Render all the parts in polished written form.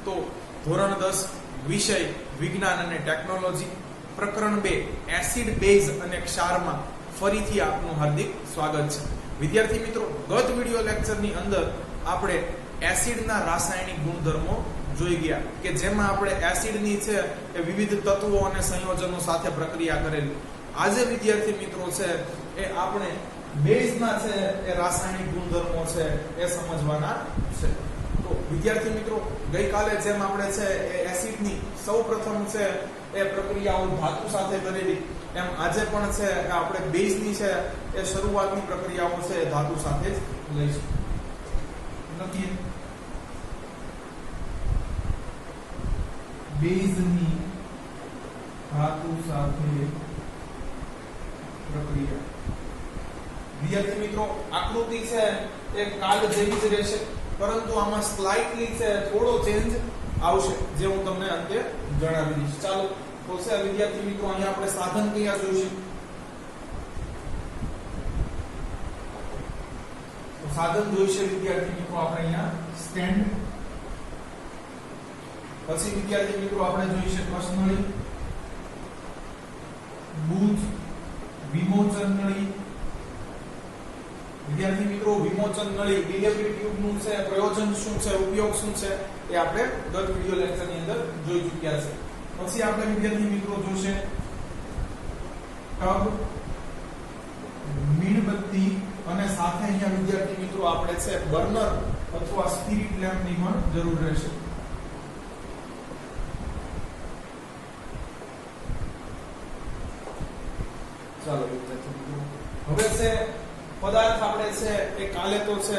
તો ધોરણ 10 વિષય વિજ્ઞાન અને ટેકનોલોજી પ્રકરણ 2 એસિડ બેઝ અને ક્ષારમાં ફરીથી આપનું હાર્દિક સ્વાગત છે. વિદ્યાર્થી મિત્રો, ગત વિડિયો લેક્ચરની અંદર આપણે એસિડના રાસાયણિક ગુણધર્મો જોઈ ગયા કે જેમાં આપણે એસિડની છે એ વિવિધ તત્વો અને સંયોજનો સાથે પ્રક્રિયા કરેલી. આજે વિદ્યાર્થી મિત્રો છે એ આપણે બેઝના છે એ રાસાયણિક ગુણધર્મો છે એ સમજવાના છે. તો વિદ્યાર્થી મિત્રો, ગઈકાલે જેમ આપણે છે એ એસિડની સૌપ્રથમ છે એ પ્રક્રિયાઓ ધાતુ સાથે કરેલી, એમ આજે પણ છે આપણે બેઝની છે એ શરૂઆતની પ્રક્રિયાઓ છે એ ધાતુ સાથે જ લઈશું. લખીએ બેઝની ધાતુ સાથે પ્રક્રિયા. વિદ્યાર્થી મિત્રો, આકૃતિ છે એ કાલ જેવી જ રહેશે, પરંતુ આમાં સ્લાઇટલી છે થોડો ચેન્જ આવશે, જે હું તમને અંતે જણાવી દઈશ. ચાલો તો છે વિદ્યાર્થી મિત્રો, અહીંયા આપણે સાધન કયા જોઈશું? તો સાધન જોઈશે વિદ્યાર્થી મિત્રો આપણે અહીંયા સ્ટેન્ડ. પછી વિદ્યાર્થી મિત્રો આપણે જોઈશે કસનળી, બૂચ, વિમોચન નળી. વિદ્યાર્થી મિત્રો, વિમોચન નળી ઇલેક્ટ્રિક ટ્યુબ નું છે પ્રયોજન શું છે, ઉપયોગ શું છે એ આપણે ગત વિડિયો લેક્ચર ની અંદર જોઈ ચૂક્યા છે. પછી આપણે વિદ્યાર્થી મિત્રો જોશે ટબ, મીણબત્તી અને સાથે અહીંયા વિદ્યાર્થી મિત્રો આપણે છે બર્નર અથવા સ્પિરિટ લેમ્પ ની પણ જરૂર રહેશે. ચાલો વિદ્યાર્થી મિત્રો, હવે છે પદાર્થ આપણે છે એ કાલે તો છે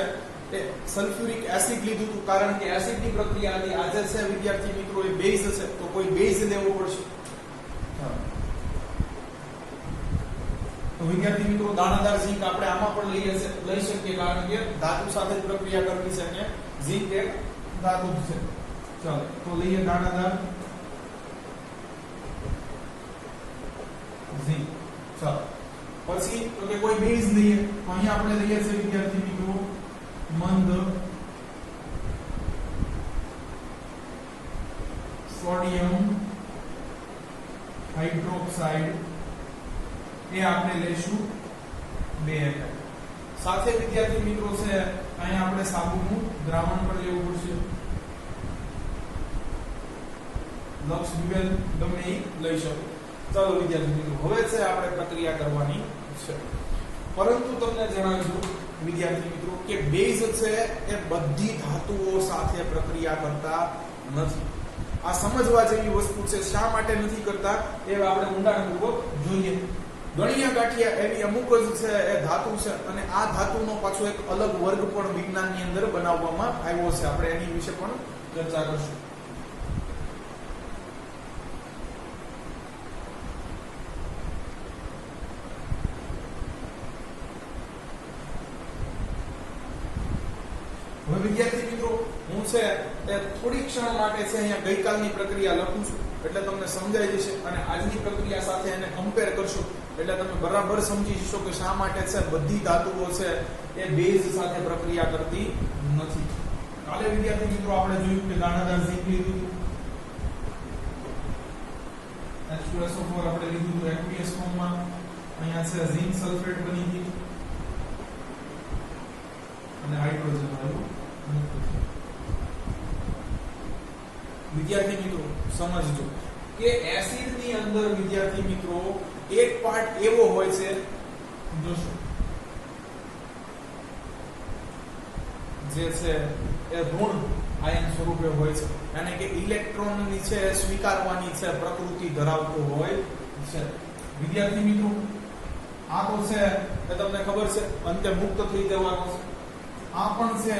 એ સલ્ફ્યુરિક એસિડ લીધું હતું, કારણ કે એસિડની પ્રક્રિયા હતી. આજે છે વિદ્યાર્થી મિત્રો એ બેઝ છે, તો કોઈ બેઝ લેવો પડશે. તો વિદ્યાર્થી મિત્રો, દાણાદાર ઝીંક આપણે આમાં પણ લઈ શકીએ, કારણ કે ધાતુ સાથે પ્રક્રિયા કરવી છે અને ઝીંક એક ધાતુ છે. ચાલો તો લઈએ દાણાદાર ઝીંક. ચાલો પછી તો કે કોઈ બેઝ લઈએ, તો અહીંયા આપણે લઈએ છે વિદ્યાર્થી મિત્રો મંદ સોડિયમ હાઇડ્રોક્સાઇડ, એ આપણે લઈશું 2 એકમ. સાથે વિદ્યાર્થી મિત્રો છે અહીંયા આપણે સાબુનું દ્રાવણ પણ લેવું પડશે. લક્ષ ડ્યુએલ ગમે એ લઈ શકો. ચાલો વિદ્યાર્થી મિત્રો, હવે છે આપણે પ્રક્રિયા કરવાની છે, પરંતુ તમને જણાવી દઉં વિદ્યાર્થી મિત્રો કે બેઝ છે એ બધી ધાતુઓ સાથે પ્રક્રિયા કરતા નથી. આ સમજવા જેવી વસ્તુ છે. શા માટે નથી કરતા એ આપણે ઊંડાણપૂર્વક જોઈએ. ગણ્યા ગાંઠિયા એવી અમુક જ છે એ ધાતુ છે, અને આ ધાતુનો પાછો એક અલગ વર્ગ પણ વિજ્ઞાનની અંદર બનાવવામાં આવ્યો છે. આપણે એની વિશે પણ ચર્ચા કરશું. હવે વિદ્યાર્થી મિત્રો, હું છે એ થોડી ક્ષણ માટે છે અહીંયા ગઈકાલની પ્રક્રિયા લખું છું, એટલે તમને સમજાઈ જશે, અને આજની પ્રક્રિયા સાથે એને કમ્પેર કરશો એટલે તમે બરાબર સમજી જશો કે શા માટે છે બધી ધાતુઓ છે એ બેઝ સાથે પ્રક્રિયા કરતી નથી. કાલે વિદ્યાર્થી મિત્રો આપણે જોયું કે દાણાદાર ઝીંક લીધું હતું, H2SO4 આપણે લીધું હતું aqueous ફોર્મમાં. અહીંયા છે ઝીંક સલ્ફેટ બની ગયું અને હાઇડ્રોજન વાયુ મુક્ત થયો. વિદ્યાર્થી મિત્રો સમજજો કે એસિડની અંદર વિદ્યાર્થી મિત્રો એક પાર્ટ એવો હોય છે, જોશો, જે છે એ ઋણ આયન સ્વરૂપે હોય છે, અને કે ઇલેક્ટ્રોનની છે સ્વીકારવાની છે પ્રકૃતિ ધરાવતો હોય છે. વિદ્યાર્થી મિત્રો, આ તો છે એ તમને ખબર છે અંતે મુક્ત થઈ જવાનો છે. આ પણ છે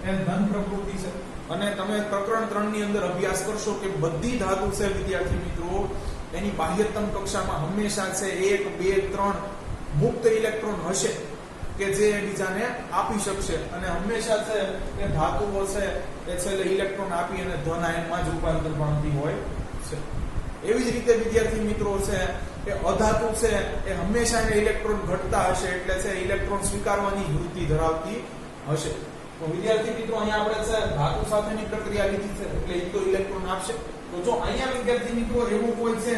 એ ધન પ્રકૃતિ છે, અને તમે પ્રકરણ 3 ની અંદર અભ્યાસ કરશો કે બધી ધાતુ છે વિદ્યાર્થી મિત્રો એની બાહ્યતમ કક્ષામાં હંમેશા છે 1, 2, 3 મુક્ત ઇલેક્ટ્રોન હશે કે જે બીજાને આપી શકશે, અને હંમેશા છે એ ધાતુઓ છે એ છેલ્લે ઇલેક્ટ્રોન આપી અને ધન આયનમાં જ રૂપાંતર પામતી હોય છે. એવી જ રીતે વિદ્યાર્થી મિત્રો છે એ અધાતુ છે એ હંમેશા એને ઇલેક્ટ્રોન ઘટતા હશે, એટલે છે ઇલેક્ટ્રોન સ્વીકારવાની વૃત્તિ ધરાવતી હશે. તો વિદ્યાર્થી મિત્રો અહીંયા આપણે છે ધાતુ સાથેની પ્રક્રિયા લીધી છે એટલે એ તો ઇલેક્ટ્રોન આપશે. તો જો અહીંયા વિદ્યાર્થી મિત્રો એવું કોઈ છે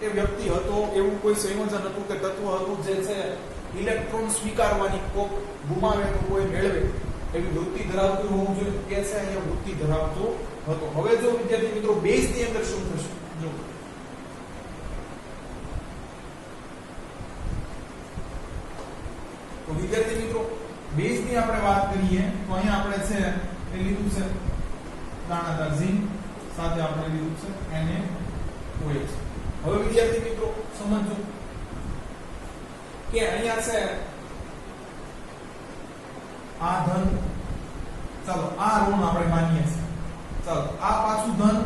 કે વ્યક્તિ હતો, એવું કોઈ સંયોજન હતું કે તત્વ હતું જે છે ઇલેક્ટ્રોન સ્વીકારવાની કોક ગુમાવે તો કોઈ મેળવે એવી વૃત્તિ ધરાવતું હોવું જોઈએ, કે છે અહીંયા વૃત્તિ ધરાવતો હતો. હવે જો વિદ્યાર્થી મિત્રો બેઝ ની અંદર શું થશે, જો તો વિદ્યાર્થી મિત્રો બેઝ ની આપણે વાત કરીએ તો અહીંયા આપણે છે એ લીધું છે દાણાદાર ઝીંક, સાથે આપણે લીધું છે NaOH. હવે વિદ્યાર્થી મિત્રો સમજો કે અહીંયા છે આ ધન, ચાલો આ ઋણ આપણે માનીએ છીએ, ચાલો આ પાછું ધન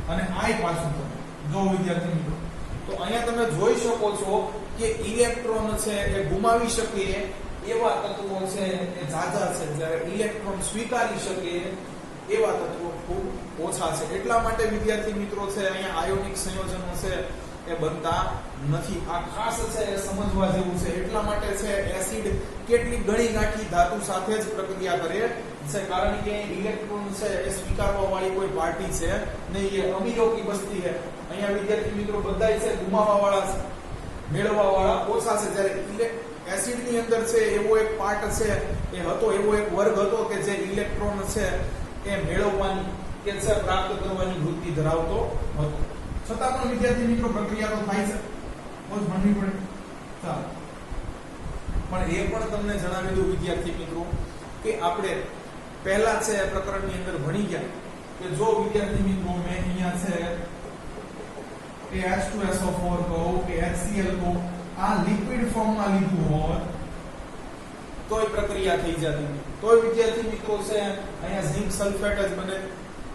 અને આ પાછું ધન. જો વિદ્યાર્થી મિત્રો તો અહીંયા તમે જોઈ શકો છો કે ઇલેક્ટ્રોન છે એ ગુમાવી શકે એવા તત્વો છે એ ઝાઝા છે, જ્યારે ઇલેક્ટ્રોન સ્વીકારી શકે એવા તત્વો ખૂબ ઓછા છે. એટલા માટે વિદ્યાર્થી મિત્રો છે અહીંયા આયોનિક સંયોજનો છે એ બનતા નથી. આ ખાસ છે એ સમજવા જેવું છે. એટલા માટે છે એસિડ કેટલી ગણી ગાંઠી ધાતુ સાથે જ પ્રક્રિયા કરે છે, કારણ કે ઇલેક્ટ્રોન છે એ સ્વીકારવા વાળી કોઈ પાર્ટી છે નહીં, એ અમીરો કી બસ્તી છે. અહીંયા વિદ્યાર્થી મિત્રો બધાય છે ગુમાવવા વાળા છે, મેળવવા વાળા ઓછા છે. જ્યારે એસિડ ની અંદર છે એવો એક પાર્ટ છે એ હતો, એવો એક વર્ગ હતો કે જે ઇલેક્ટ્રોન છે એ મેળવવાની કે છે પ્રાપ્ત કરવાની વૃત્તિ ધરાવતો હતો. છતાં પણ વિદ્યાર્થી મિત્રો પ્રક્રિયા તો થાય છે, બસ માનવી પડે. ચાલો, પણ એ પણ તમને જણાવી દઉં વિદ્યાર્થી મિત્રો કે આપણે પહેલા છે પ્રકરણની અંદર ભણી ગયા કે જો વિદ્યાર્થી મિત્રો મેં અહીંયા છે કે H2SO4 કહો કે HCl કહો, આ લિક્વિડ ફોર્મમાં લીધું હોત તોય પ્રક્રિયા થઈ જતી. તોય વિદ્યાર્થી મિત્રો છે અહીંયા ઝિંક સલ્ફેટ જ બને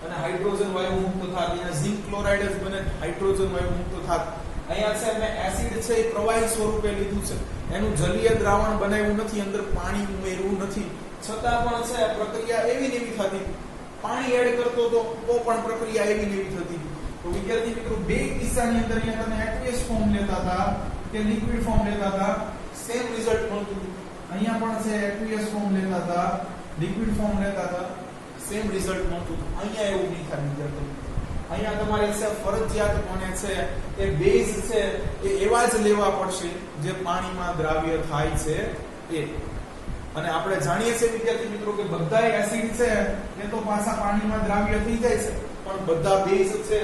અને હાઇડ્રોજન વાયુ મુક્ત થાત, અહીંયા ઝિંક ક્લોરાઇડ જ બને, હાઇડ્રોજન વાયુ મુક્ત થાત. અહીંયા છે મેં એસિડ છે એ પ્રવાહી સ્વરૂપે લીધું છે, એનું જલીય દ્રાવણ બનાવ્યું નથી, અંદર પાણી ઉમેર્યું નથી, છતાં પણ છે પ્રક્રિયા એવી ને એવી થતી. પાણી એડ કરતો તો પણ પ્રક્રિયા એવી ને એવી થતી. તો વિદ્યાર્થી મિત્રો બે કિસ્સાની અંદર અહીંયા તમે એક્વિયસ ફોર્મ લેતા હતા કે લિક્વિડ ફોર્મ લેતા હતા, સેમ રિઝલ્ટ મળતું. અહીંયા પણ છે એક્વિયસ ફોર્મ લેતા હતા, લિક્વિડ ફોર્મ લેતા હતા, સેમ રિઝલ્ટ મળતું. અહીંયા એવું નહીં થાય વિદ્યાર્થી. અહીંયા તમારે છે ફરજિયાતપણે છે એ બેઝ છે એ એવા જ લેવા પડશે જે પાણીમાં દ્રાવ્ય થાય છે એ. અને આપણે જાણીએ છીએ વિદ્યાર્થી મિત્રો કે બધા એસિડ છે એ તો પાછા પાણીમાં દ્રાવ્ય થઈ જાય છે, પણ બધા બેઝ છે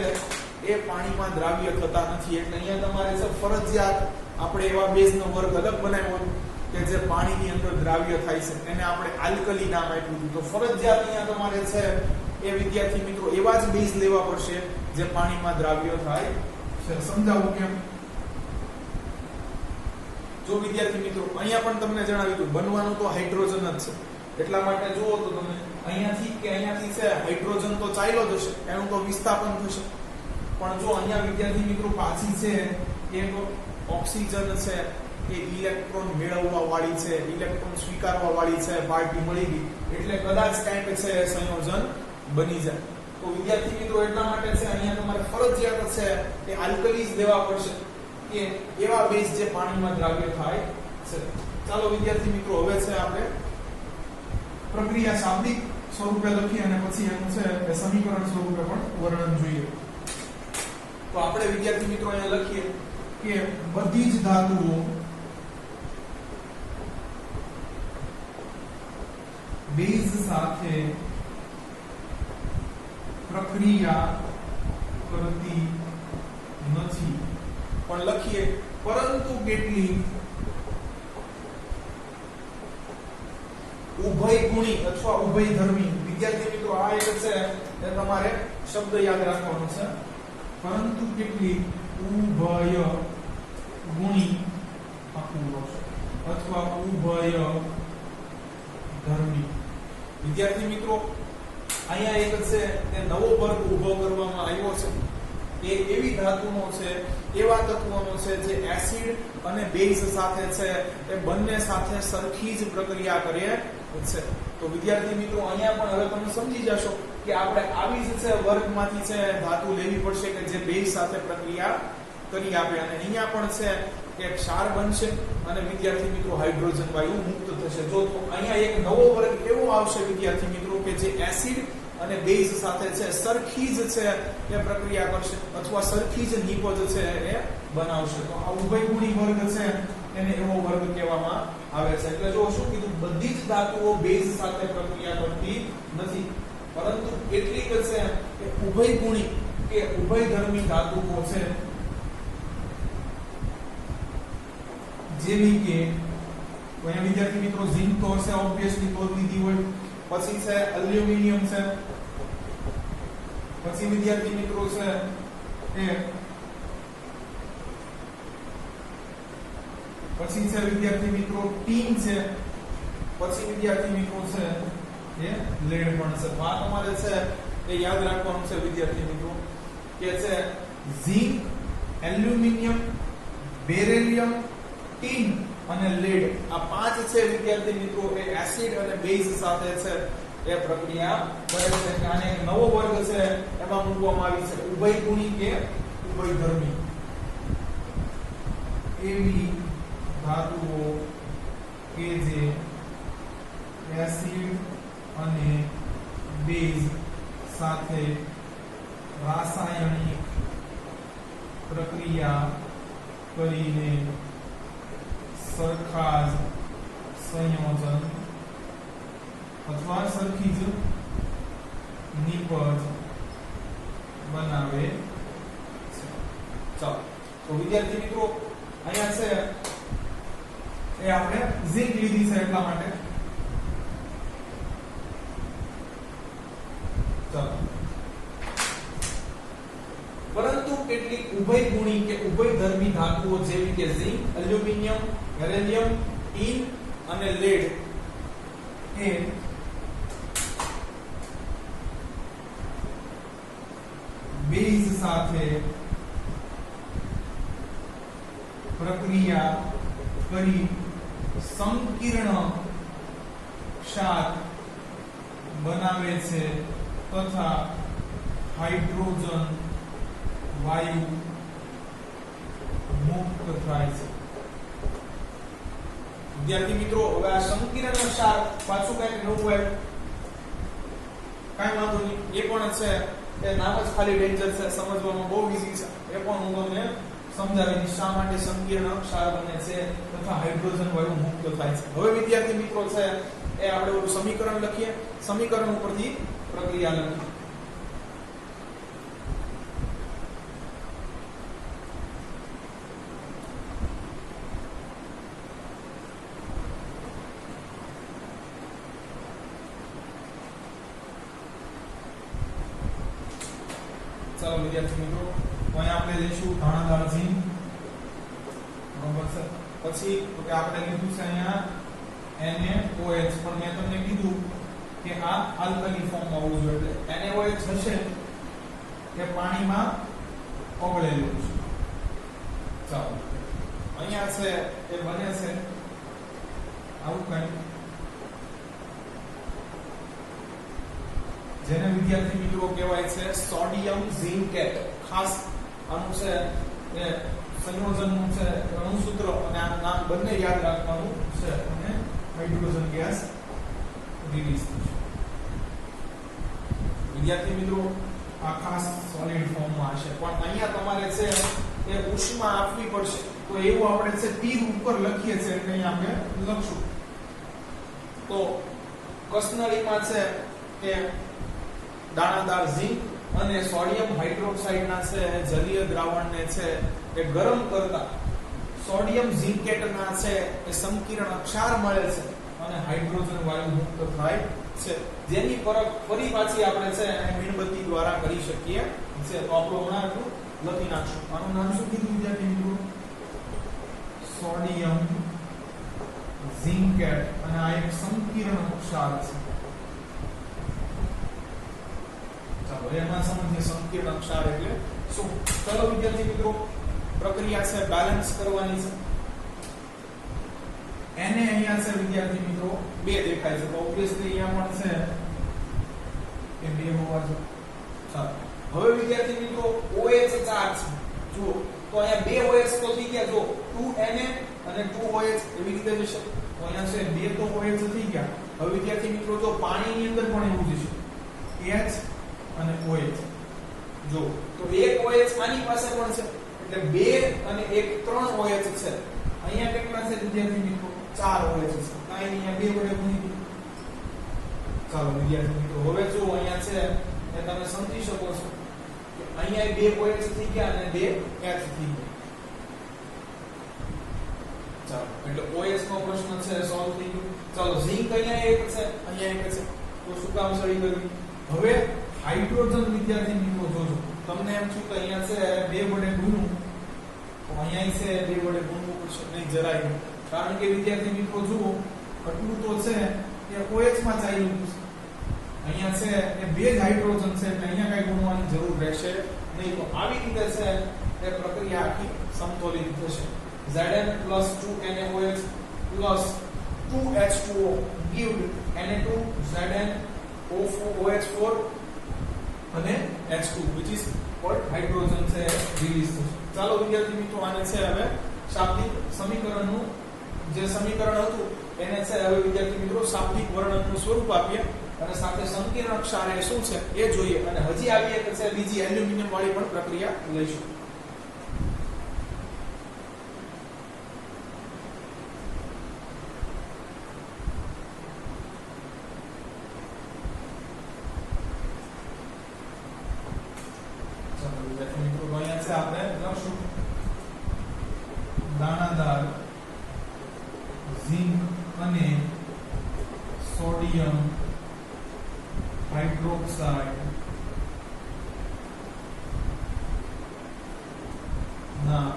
એ પાણીમાં દ્રાવ્ય થતા નથી. એટલે અહીંયા તમારે છે ફરજિયાત આપણે એવા બેઝનો વર્ગ અલગ બનાવ્યો કે જે પાણીની અંદર દ્રાવ્ય થાય છે, એને આપણે આલ્કલી નામ આપ્યું હતું. તો ફરજિયાત અહીંયા તમારે છે એ વિદ્યાર્થી મિત્રો એવા જ બેઝ લેવા પડશે જે પાણીમાં દ્રાવ્ય થાય છે. સમજાવું કેમ? જો વિદ્યાર્થી મિત્રો અહીંયા પણ તમને જણાવ્યું હતું બનવાનું તો હાઇડ્રોજન જ છે, એટલા માટે જુઓ તો તમે અહીંયાથી કે અહીંયાથી છે હાઇડ્રોજન તો ચાલ્યો જશે, એનું તો વિસ્થાપન થશે. પણ જો અહીંયા વિદ્યાર્થી મિત્રો પાછી છે એક ઓક્સિજન છે એ ઇલેક્ટ્રોન મેળવવા વાળી છે, ઇલેક્ટ્રોન સ્વીકારવા વાળી છે પાર્ટી મળી ગઈ, એટલે કદાચ કંઈક છે સંયોજન બની જાય. તો વિદ્યાર્થી મિત્રો એટલા માટે છે અહીંયા તમારે ફરજિયાત છે કે આલ્કલીઝ દેવા પડશે કે એવા બેઝ જે પાણીમાં દ્રાવ્ય થાય છે. ચાલો વિદ્યાર્થી મિત્રો હવે છે આપણે પ્રક્રિયા શાબ્દિક સ્વરૂપે લખી અને પછી એનું છે એ સમીકરણ સ્વરૂપે પણ વર્ણન જોઈએ. તો આપણે વિદ્યાર્થી મિત્રો અહીંયા લખીએ કે બધી જ ધાતુઓ બેઝ સાથે પ્રક્રિયા કરતી નથી, પણ લખીએ પરંતુ કેટલી ઉભયગુણી અથવા ઉભયધર્મી. વિદ્યાર્થી મિત્રો આ એક છે એ તમારે શબ્દ યાદ રાખવાનો છે, પરંતુ કેટલી ઉભય ગુણી અથવા ઉભય ધર્મી. વિદ્યાર્થી મિત્રો અહીંયા એક છે તે નવો વર્ગ ઉભો કરવામાં આવ્યો છે. એ એવી ધાતુનો છે, એવા તત્વોનો છે જે એસિડ અને બેઝ સાથે છે એ બંને સાથે સરખી જ પ્રક્રિયા કરે છે. તો વિદ્યાર્થી મિત્રો અહીંયા પણ હવે તમે સમજી જશો કે આપણે આવી જ છે વર્ગમાંથી છે ધાતુ લેવી પડશે કે જે બેઝ સાથે પ્રક્રિયા કરી આપે. અને અહીંયા પણ છે કે ક્ષાર બનશે અને વિદ્યાર્થી મિત્રો હાઇડ્રોજન વાયુ મુક્ત થશે. જો તો અહીંયા એક નવો વર્ગ એવો આવશે વિદ્યાર્થી મિત્રો કે જે એસિડ અને બેઝ સાથે છે સરખી જ છે એ પ્રક્રિયા કરશે અથવા સરખી જ નિપજ છે એ બનાવશે. તો આ ઉભયગુણી વર્ગ છે એને એવો વર્ગ કહેવામાં આવે છે. એટલે જો શું કીધું, બધી જ ધાતુઓ બેઝ સાથે પ્રક્રિયા કરતી નથી, પરંતુ કેટલીક છે કે ઉભયગુણી કે ઉભયધર્મી ધાતુઓ છે, જેવી કે અહીંયા વિદ્યાર્થી મિત્રો ઝિંક તો હશે ઓબ્વિયસલી તો લીધી હોય, પછી છે એલ્યુમિનિયમ છે, પછી વિદ્યાર્થી મિત્રો છે એ પછી છે વિદ્યાર્થી મિત્રો ટીન છે, પછી વિદ્યાર્થી મિત્રો છે એ લેડ પણ છે. તો આ તમારે છે એ યાદ રાખવાનું છે વિદ્યાર્થી મિત્રો કે છે ઝિંક, એલ્યુમિનિયમ, બેરિલિયમ, ટીન અને લેડ આ પાંચ છે વિદ્યાર્થી મિત્રો એ એસિડ અને બેઝ સાથે છે એ પ્રક્રિયા કરે છે. કે આને એક નવો વર્ગ છે એમાં મૂકવામાં આવી છે ઉભયગુણી કે ઉભયધર્મી એવી ધાતુઓ કે જે એસિડ અને બેઝ સાથે રાસાયણિક પ્રક્રિયા કરીને સરખા જ સંયોજન અથવા સરખી જ નિપજ બનાવે છે. ચાલો તો વિદ્યાર્થી મિત્રો અહીંયા છે એ આપણે ઝિંક લીધી છે એટલા માટે ચાલો. પરંતુ કેટલીક ઉભયગુણી કે ઉભયધર્મી ધાતુઓ જેવી કે ઝિંક, એલ્યુમિનિયમ, બેરિલિયમ, ટીન અને લેડ એ બેઝ સાથે પ્રક્રિયા કરી સંકીર્ણ ક્ષાર બનાવે છે તથા હાઇડ્રોજન વાયુ મુક્ત થાય છે. વિદ્યાર્થી મિત્રો હવે આ સંકીર્ણ ક્ષાર પાછું કઈક નવું હોય કઈ વાંધો નહીં, એ પણ છે એ નામ જ ખાલી ડેન્જર છે, સમજવામાં બહુ ઈઝી છે. એ પણ હું તમને સમજાવી શા માટે સંકીર્ણ ક્ષાર બને છે તથા હાઇડ્રોજન વાયુ મુક્ત થાય છે. હવે વિદ્યાર્થી મિત્રો છે એ આપણે ઓલું સમીકરણ લખીએ, સમીકરણ ઉપરથી પ્રક્રિયા લખીએ. ચાલો વિદ્યાર્થી મિત્રો અહીંયા આપણે લઈશું દાણાદાર ઝીંક, બરોબર છે. પછી તો કે આપણે લીધું છે અહીંયા NaOH, પણ મેં તમને કીધું કે આ આલ્કલી ફોર્મમાં હોવું જોઈએ, એટલે NaOH હશે કે પાણીમાં ઓગળેલું છે. ચાલો અહીંયા છે એ બને છે આવું કંઈ, જેને વિદ્યાર્થી મિત્રો કહેવાય છે સોડિયમ ઝિંકેટ. ખાસ આનું છે એ સંયોજનનું છે અણુસૂત્ર અને આનું નામ બંને યાદ રાખવાનું છે અને હાઇડ્રોજન ગેસ રિલીઝ થશે. વિદ્યાર્થી મિત્રો આ ખાસ સોલિડ ફોર્મમાં હશે, પણ અહીંયા તમારે છે એ ઉષ્મા આપવી પડશે. તો એવું આપણે છે તીર ઉપર લખીએ છીએ એટલે અહીંયા આપણે લખશું. તો કસનળીમાં છે કે દાણાદાર ઝિંક અને સોડિયમ હાઇડ્રોક્સાઇડ ના છે જલીય દ્રાવણને છે એ ગરમ કરતા સોડિયમ ઝિંકેટ ના છે એ સંકીર્ણ ક્ષાર મળે છે અને હાઇડ્રોજન વાયુ મુક્ત થાય છે, જેની પરખ ફરી પાછી આપણે છે મીણબત્તી દ્વારા કરી શકીએ છે. તો આપણો હમણાં એટલું લખી નાખશું. આનું નામ શું કીધું વિદ્યાર્થી મિત્રો? સોડિયમ ઝિંકેટ, અને આ એક સંકીર્ણ ક્ષાર છે. ચાલો એમાં સમજીએ સંકીર્ણ ક્ષાર એટલે શું. ચલો વિદ્યાર્થી મિત્રો પ્રક્રિયા છે બેલેન્સ કરવાની છે. એને અહીંયા છે વિદ્યાર્થી મિત્રો 2 દેખાય છે, તો ઓબ્વિયસલી અહીંયા પણ છે કે 2 હોવા જોઈએ. ચાલો હવે વિદ્યાર્થી મિત્રો OH ચાર્જ જુઓ તો અહીંયા બે OH તો થઈ ગયા જો 2Na અને 2OH એવી રીતે જશે તો અહીંયા છે બે તો OH થઈ ગયા હવે વિદ્યાર્થી મિત્રો જો પાણીની અંદર પણ એવું જશે H અને OH જો તો એક OH આની પાસે પણ છે એટલે બે અને એક ત્રણ OH છે અહીંયા કેટલા છે વિદ્યાર્થી મિત્રો ચાર OH છે કાઈ અહીંયા બે વડે ગુણી દો ચાલો વિદ્યાર્થી મિત્રો હવે જો અહીંયા છે એ તમે સમજી શકો છો કે અહીંયા બે OH થઈ ગયા અને બે H થઈ ગયા ચાલો એટલે OH નો પ્રશ્ન છે સોલ્વ થઈ ગયો ચાલો ઝિંક અહીંયા એક છે અહીંયા એક છે તો શું કામ સળી કરવી હવે હાઇડ્રોજન વિદ્યાર્થી મિત્રો જોજો તમને એમ છું કે અહીંયા છે બે વડે ગુણવું તો અહીંયા છે બે વડે ગુણવું પડશે નહીં જરાય નહીં કારણ કે વિદ્યાર્થી મિત્રો જુઓ આટલું તો છે એ OH માં ચાલ્યું છે અહીંયા છે એ બે જ હાઇડ્રોજન છે એટલે અહીંયા કઈ ગુણવાની જરૂર રહેશે નહીં તો આવી રીતે છે એ પ્રક્રિયા આખી સમતોલિત થશે Zn plus 2NaOH plus 2H2O give Na2ZnO4OH4 અને H2 which is called hydrogen છે રિલીઝ થશે ચાલો વિદ્યાર્થી મિત્રો આને છે હવે શાબ્દિક સમીકરણનું જે સમીકરણ હતું એને છે હવે વિદ્યાર્થી મિત્રો શાબ્દિક વર્ણનનું સ્વરૂપ આપીએ અને સાથે સંકીર્ણ ક્ષાર એ શું છે એ જોઈએ અને હજી આવી એક છે બીજી એલ્યુમિનિયમ વાળી પણ પ્રક્રિયા લઈશું આપણે લખશું દાણાદાર ઝિંક અને સોડિયમ હાઇડ્રોક્સાઇડ ના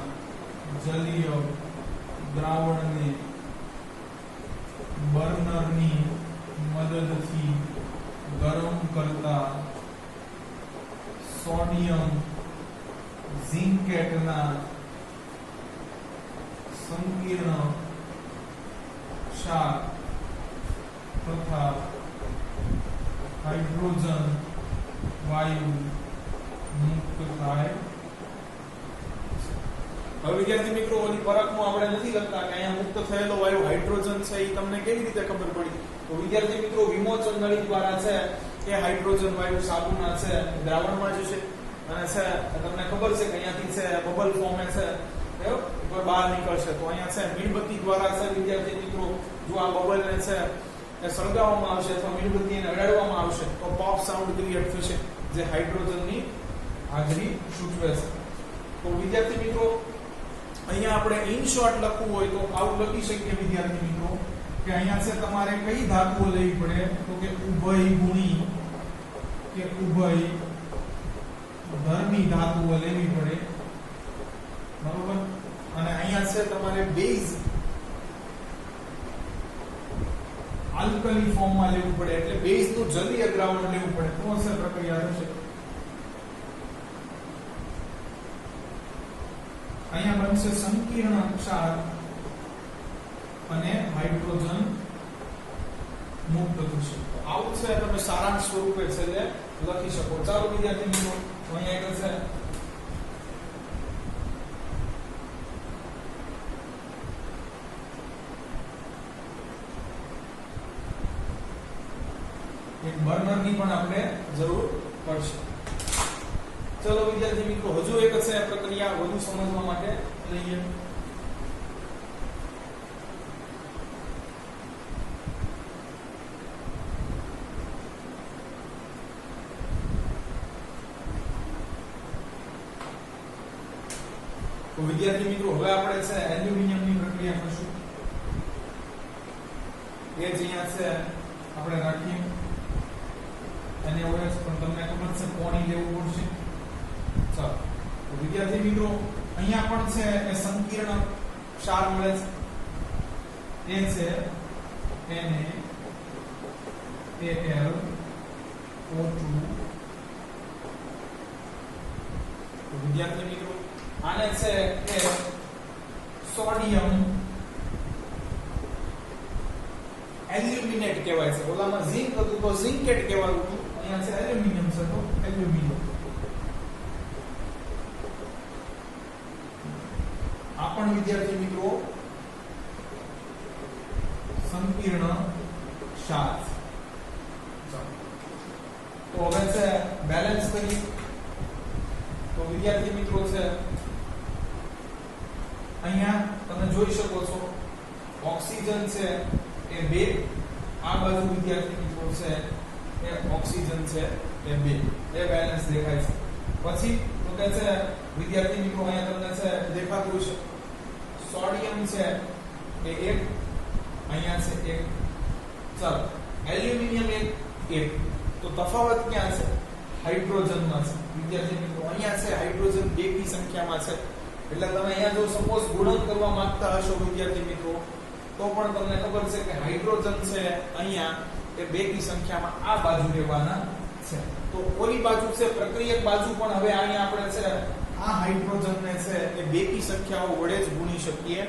જલીય દ્રાવણને બર્નરની મદદથી ગરમ કરતા સોડિયમ ઝિંકેટના સંકીર્ણ ક્ષાર તથા હાઇડ્રોજન વાયુ મુક્ત થાય હવે વિદ્યાર્થી મિત્રો ઓલી પરખમાં આપણે નથી લખતા કે અહીંયા મુક્ત થયેલો વાયુ હાઇડ્રોજન છે એ તમને કેવી રીતે ખબર પડી તો વિદ્યાર્થી મિત્રો વિમોચન નળી દ્વારા છે એ હાઇડ્રોજન વાયુ સાબુના છે દ્રાવણમાં જશે અને છે તમને ખબર છે કે અહીંયાથી છે બબલ ફોર્મે છે ઉપર બહાર નીકળશે તો અહીંયા છે મીણબત્તી દ્વારા છે વિદ્યાર્થી મિત્રો જો આ બબલને છે એ સળગાવવામાં આવશે અથવા મીણબત્તીને અડાડવામાં આવશે તો પોપ સાઉન્ડ ક્રિએટ થશે જે હાઇડ્રોજનની હાજરી સૂચવે છે તો વિદ્યાર્થી મિત્રો અહીંયા આપણે ઇન શોર્ટ લખવું હોય તો આવું લખી શકીએ વિદ્યાર્થી મિત્રો કે અહીંયા છે તમારે કઈ ધાતુઓ લેવી પડે તો કે ઉભય ગુણી કે ઉભય ધર્મી ધાતુઓ લેવી પડે બરોબર અને અહીંયા છે તમારે બેઝ આલ્કલી ફોર્મમાં લેવું પડે એટલે બેઝ નું જલીય દ્રાવણ લેવું પડે તો હશે પ્રક્રિયા થશે અહીંયા બનશે સંકીર્ણ ક્ષાર અને હાઇડ્રોજન મુક્ત થશે આવું છે તમે સારાંશ સ્વરૂપે છે જે લખી શકો ચાલો વિદ્યાર્થી મિત્રો અહીંયા એક છે એક બર્નરની પણ આપણે જરૂર પડશે ચલો વિદ્યાર્થી મિત્રો હજુ એક છે પ્રક્રિયા વધુ સમજવા માટે લઈએ તો વિદ્યાર્થી મિત્રો હવે આપણે છે એલ્યુમિનિયમની પ્રક્રિયા કરશું એ જ અહીંયા છે આપણે રાખીએ અને OH પણ તમને ખબર છે પાણી લેવું પડશે ચાલો તો વિદ્યાર્થી મિત્રો અહીંયા પણ છે એ સંકીર્ણ ક્ષાર મળે છે એ છે NaAlO2 તો વિદ્યાર્થી મિત્રો આને છે એ સોડિયમ એલ્યુમિનેટ કહેવાય છે ઓલામાં ઝિંક હતું તો ઝિંકેટ કહેવાયું હતું અહીંયા છે એલ્યુમિનિયમ છે તો એલ્યુમિનિયમ પણ વિદ્યાર્થી મિત્રો સંકીર્ણ ક્ષાર. તો હવે છે બેલેન્સ કરીએ. તો વિદ્યાર્થી મિત્રો છે અહીંયા તમે જોઈ શકો છો ઓક્સિજન છે એ 2, આ બાજુ વિદ્યાર્થી મિત્રો છે એ ઓક્સિજન છે એ 2, એ બેલેન્સ દેખાય છે. પછી તો કે છે વિદ્યાર્થી મિત્રો અહીંયા તમને છે દેખાતું છે સોડિયમ છે એ 1, અહીંયા છે 1. ચાલો એલ્યુમિનિયમ 1. તો તફાવત ક્યાં છે? હાઇડ્રોજનમાં છે વિદ્યાર્થી મિત્રો. અહીંયા છે હાઇડ્રોજન 2 ની સંખ્યામાં છે. એટલે તમે અહીંયા જો સપોઝ ગુણન કરવા માંગતા હશો વિદ્યાર્થી મિત્રો તો પણ તમને ખબર છે કે હાઇડ્રોજન છે અહીંયા એ 2 ની સંખ્યામાં આ બાજુ રહેવાના છે. તો ઓલી બાજુ છે પ્રક્રિયક બાજુ પણ હવે અહીંયા આપણે છે આ હાઇડ્રોજનને છે એ 2 ની સંખ્યાઓ વડે જ ગુણી શકીએ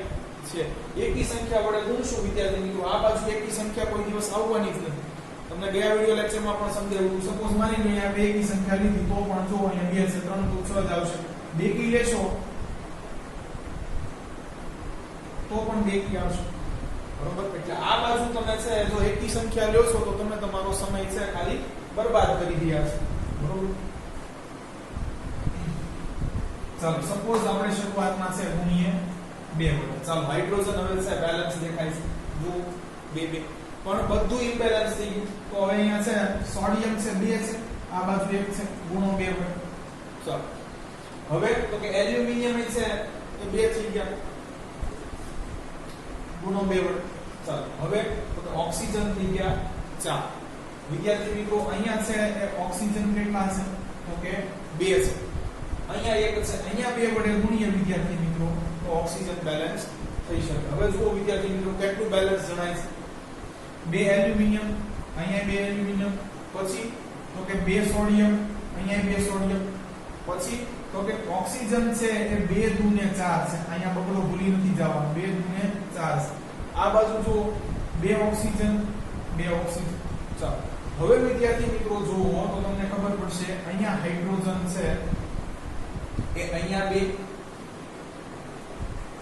છે. 1 ની સંખ્યા વડે ગુણશું વિદ્યાર્થી મિત્રો આ બાજુ 1 ની સંખ્યા કોઈ દિવસ આવવાની જ નથી. તમને ગયા વિડિયો લેક્ચરમાં પણ સમજાવ્યું. સપોઝ માની લો અહીંયા 2 ની સંખ્યા લીધી તો પણ જો અહીંયા 2 છે 3 તો 6 જ આવશે. 2 કી લેશો તો પણ 2 કી આવશે. બરોબર. એટલે આ બાજુ તમે છે જો 1 ની સંખ્યા લ્યો છો તો તમે તમારો સમય છે ખાલી બરબાદ કરી રહ્યા છો. બરોબર. ચાલો સપોઝ આપણે શરૂઆતમાં છે ગુણીએ 2 વડે. ચાલો હાઇડ્રોજન હવે છે બેલેન્સ દેખાય છે જો 2 2 પણ બધું ઇમ્બેલેન્સ થઈ ગયું. તો હવે અહીંયા છે સોડિયમ છે 2 છે, આ બાજુ 1 છે, ગુણો 2 વડે. ચાલો હવે તો કે એલ્યુમિનિયમ છે એ 2 થઈ ગયા ગુણો 2 વડે. ચાલો હવે તો કે ઓક્સિજન થઈ ગયા 4. વિદ્યાર્થી મિત્રો અહીંયા છે એ ઓક્સિજન કેટલા છે? તો કે 2 છે. અહીંયા 1 છે, અહીંયા 2 વડે ગુણીએ વિદ્યાર્થી મિત્રો તો ઓક્સિજન બેલેન્સ થઈ શકે. હવે જુઓ વિદ્યાર્થી મિત્રો કેટલું બેલેન્સ જણાય છે. 2 એલ્યુમિનિયમ, અહીંયા 2 એલ્યુમિનિયમ, પછી તો કે 2 સોડિયમ, અહીંયા 2 સોડિયમ, પછી તો કે ઓક્સિજન છે એ 2 દુને 4 છે. અહીંયા બગડો ભૂલી નથી જવાનો. 2 દુને 4 છે. આ બાજુ જો 2 ઓક્સિજન 2 ઓક્સિજન. ચાલો હવે વિદ્યાર્થી મિત્રો જુઓ તો તમને ખબર પડશે અહીંયા હાઇડ્રોજન છે એ અહીંયા 2,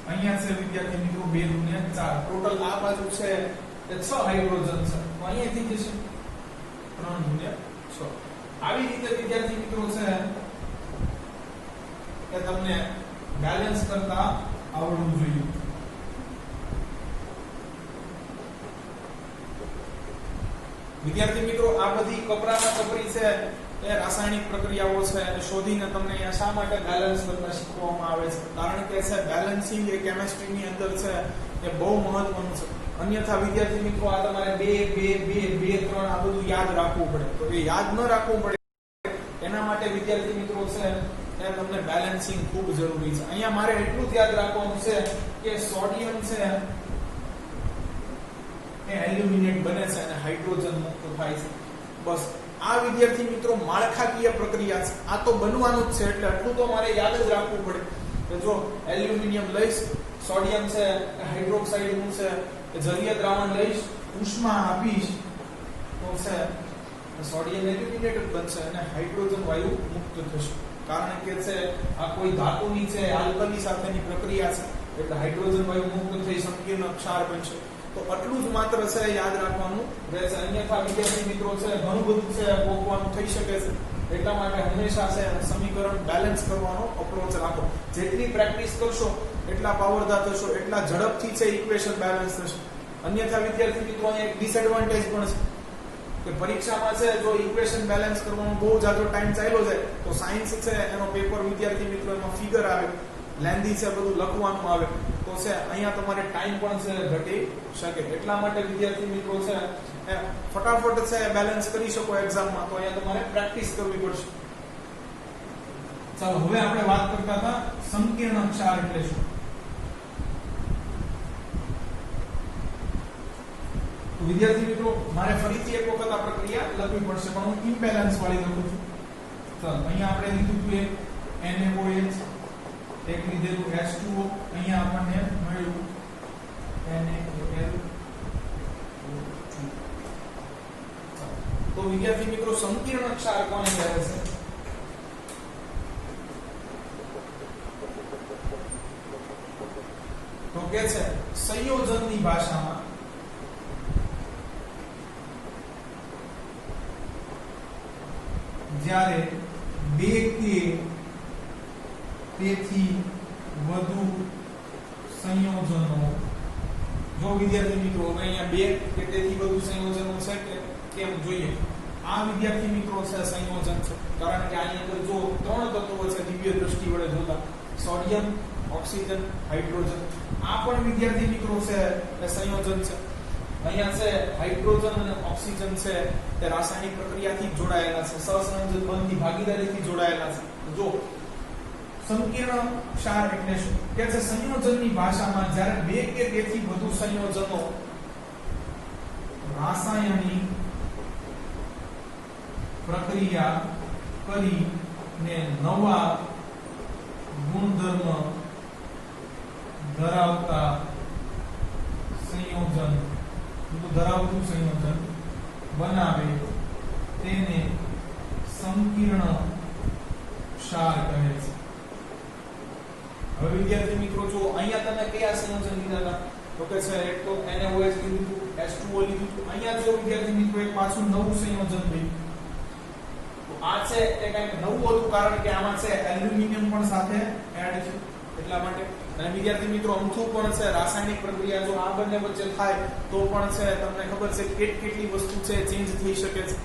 અહીંયા છે વિદ્યાર્થી મિત્રો 2 દુને 4. ટોટલ આ બાજુ છે એ 6 હાઇડ્રોજન છે. તો અહીંયાથી જશે 3 દુને 6. આવી રીતે વિદ્યાર્થી મિત્રો છે કે તમને બેલેન્સ કરતા આવડવું જોઈએ. વિદ્યાર્થી મિત્રો આ બધી કપરામાં કપરી છે એ રાસાયણિક પ્રક્રિયાઓ છે શોધીને તમને અહીંયા શા માટે બેલેન્સ કરતા શીખવવામાં આવે છે? કારણ કે છે બેલેન્સિંગ એ કેમિસ્ટ્રીની અંદર છે એ બહુ મહત્વનું છે. અન્યથા વિદ્યાર્થી મિત્રો આ તમારે 2 2 2 2 3 આ બધું યાદ રાખવું પડે. તો એ યાદ ન રાખવું પડે એના માટે વિદ્યાર્થી મિત્રો છે એ તમને બેલેન્સિંગ ખૂબ જરૂરી છે. અહીંયા મારે એટલું જ યાદ રાખવાનું છે કે સોડિયમ છે એ એલ્યુમિનેટ બને છે અને હાઇડ્રોજન મુક્ત થાય છે. બસ આ વિદ્યાર્થી મિત્રો માળખાકીય પ્રક્રિયા છે. આ તો બનવાનું જ છે એટલે આટલું તો મારે યાદ જ રાખવું પડે કે જો એલ્યુમિનિયમ લઈશ, સોડિયમ છે હાઇડ્રોક્સાઇડ નું છે જલીય દ્રાવણ લઈશ, ઉષ્મા આપીશ તો છે સોડિયમ એલ્યુમિનેટ બનશે અને હાઇડ્રોજન વાયુ મુક્ત થશે. કારણ કે છે આ કોઈ ધાતુની છે આલ્કલી સાથેની પ્રક્રિયા છે એટલે હાઇડ્રોજન વાયુ મુક્ત થઈ સંકીર્ણ ક્ષાર બનશે. તો આટલું જ માત્ર છે યાદ રાખવાનું રહેશે. અન્યથા વિદ્યાર્થી મિત્રો છે ઘણું બધું છે ભોગવાનું થઈ શકે છે. એટલા માટે હંમેશા છે સમીકરણ બેલેન્સ કરવાનો અપ્રોચ રાખો. જેટલી પ્રેક્ટિસ કરશો એટલા પાવરદાર થશો, એટલા ઝડપથી છે ઇક્વેશન બેલેન્સ થશે. અન્યથા વિદ્યાર્થી મિત્રો અહીંયા એક ડિસએડવાન્ટેજ પણ છે કે પરીક્ષામાં છે જો ઇક્વેશન બેલેન્સ કરવાનો બહુ જાજો ટાઈમ ચાલ્યો જાય તો સાયન્સ છે એનો પેપર વિદ્યાર્થી મિત્રો એમાં ફિગર આવે, લેન્ધી છે બધું લખવાનું આવે તો છે અહીંયા તમારે ટાઈમ પણ છે ઘટી શકે. એટલા માટે વિદ્યાર્થી મિત્રો છે ફટાફટ છે બેલેન્સ કરી શકો એક્ઝામમાં તો અહીંયા તમારે પ્રેક્ટિસ કરવી પડશે. ચાલો હવે આપણે વાત કરતા હતા સંકીર્ણ ક્ષાર એટલે શું. તો વિદ્યાર્થી મિત્રો મારે ફરીથી એક વખત આ પ્રક્રિયા લખવી પડશે પણ હું ઇમ્બેલેન્સ વાળી લખું છું. ચાલો અહીંયા આપણે લીધું હતું NaOH, એક લીધેલું H2O, અહીંયા આપણને મળ્યું NaOL. તો વિદ્યાર્થી મિત્રો સંકીર્ણ ક્ષાર કોને કહે છે? કે છે સંયોજનની ભાષામાં જ્યારે બે કે તેથી વધુ સંયોજનો, જો વિદ્યાર્થી મિત્રો હવે અહીંયા બે કે તેથી વધુ સંયોજનો છે કે કેમ જોઈએ. આ વિદ્યાર્થી મિત્રો છે સંયોજન છે, કારણ કે આની અંદર જો ત્રણ તત્વો છે દિવ્ય દ્રષ્ટિ વડે જોતા, સોડિયમ, ઓક્સિજન, હાઇડ્રોજન. આ પણ વિદ્યાર્થી મિત્રો છે એ સંયોજન છે. અહીંયા છે હાઇડ્રોજન અને ઓક્સિજન છે તે રાસાયણિક પ્રક્રિયાથી જોડાયેલા છે, સહસંયોજન બંધની ભાગીદારીથી જોડાયેલા છે. જો સંકીર્ણ ક્ષાર એટલે શું કે છે સંયોજનની ભાષામાં જ્યારે બે કે તેથી વધુ સંયોજનો રાસાયણિક પ્રક્રિયા કરીને નવા ગુણધર્મ ધરાવતા સંયોજન ધરાવતું સંયોજન બનાવે તેને સંકીર્ણ ક્ષાર કહે છે. હવે વિદ્યાર્થી મિત્રો જો અહીંયા તમે કયા સંયોજન લીધા હતા તો કે છે એક તો NaOH લીધું હતું, H2O લીધું હતું. અહીંયા જો વિદ્યાર્થી મિત્રો એક પાછું નવું સંયોજન થયું. તો આ છે એ કંઈક નવું હતું, કારણ કે આમાં છે એલ્યુમિનિયમ પણ સાથે એડ છે એટલા માટે. અને વિદ્યાર્થી મિત્રો અમથું પણ છે રાસાયણિક પ્રક્રિયા જો આ બંને વચ્ચે થાય તો પણ છે તમને ખબર છે કેટલી વસ્તુ છે ચેન્જ થઈ શકે છે.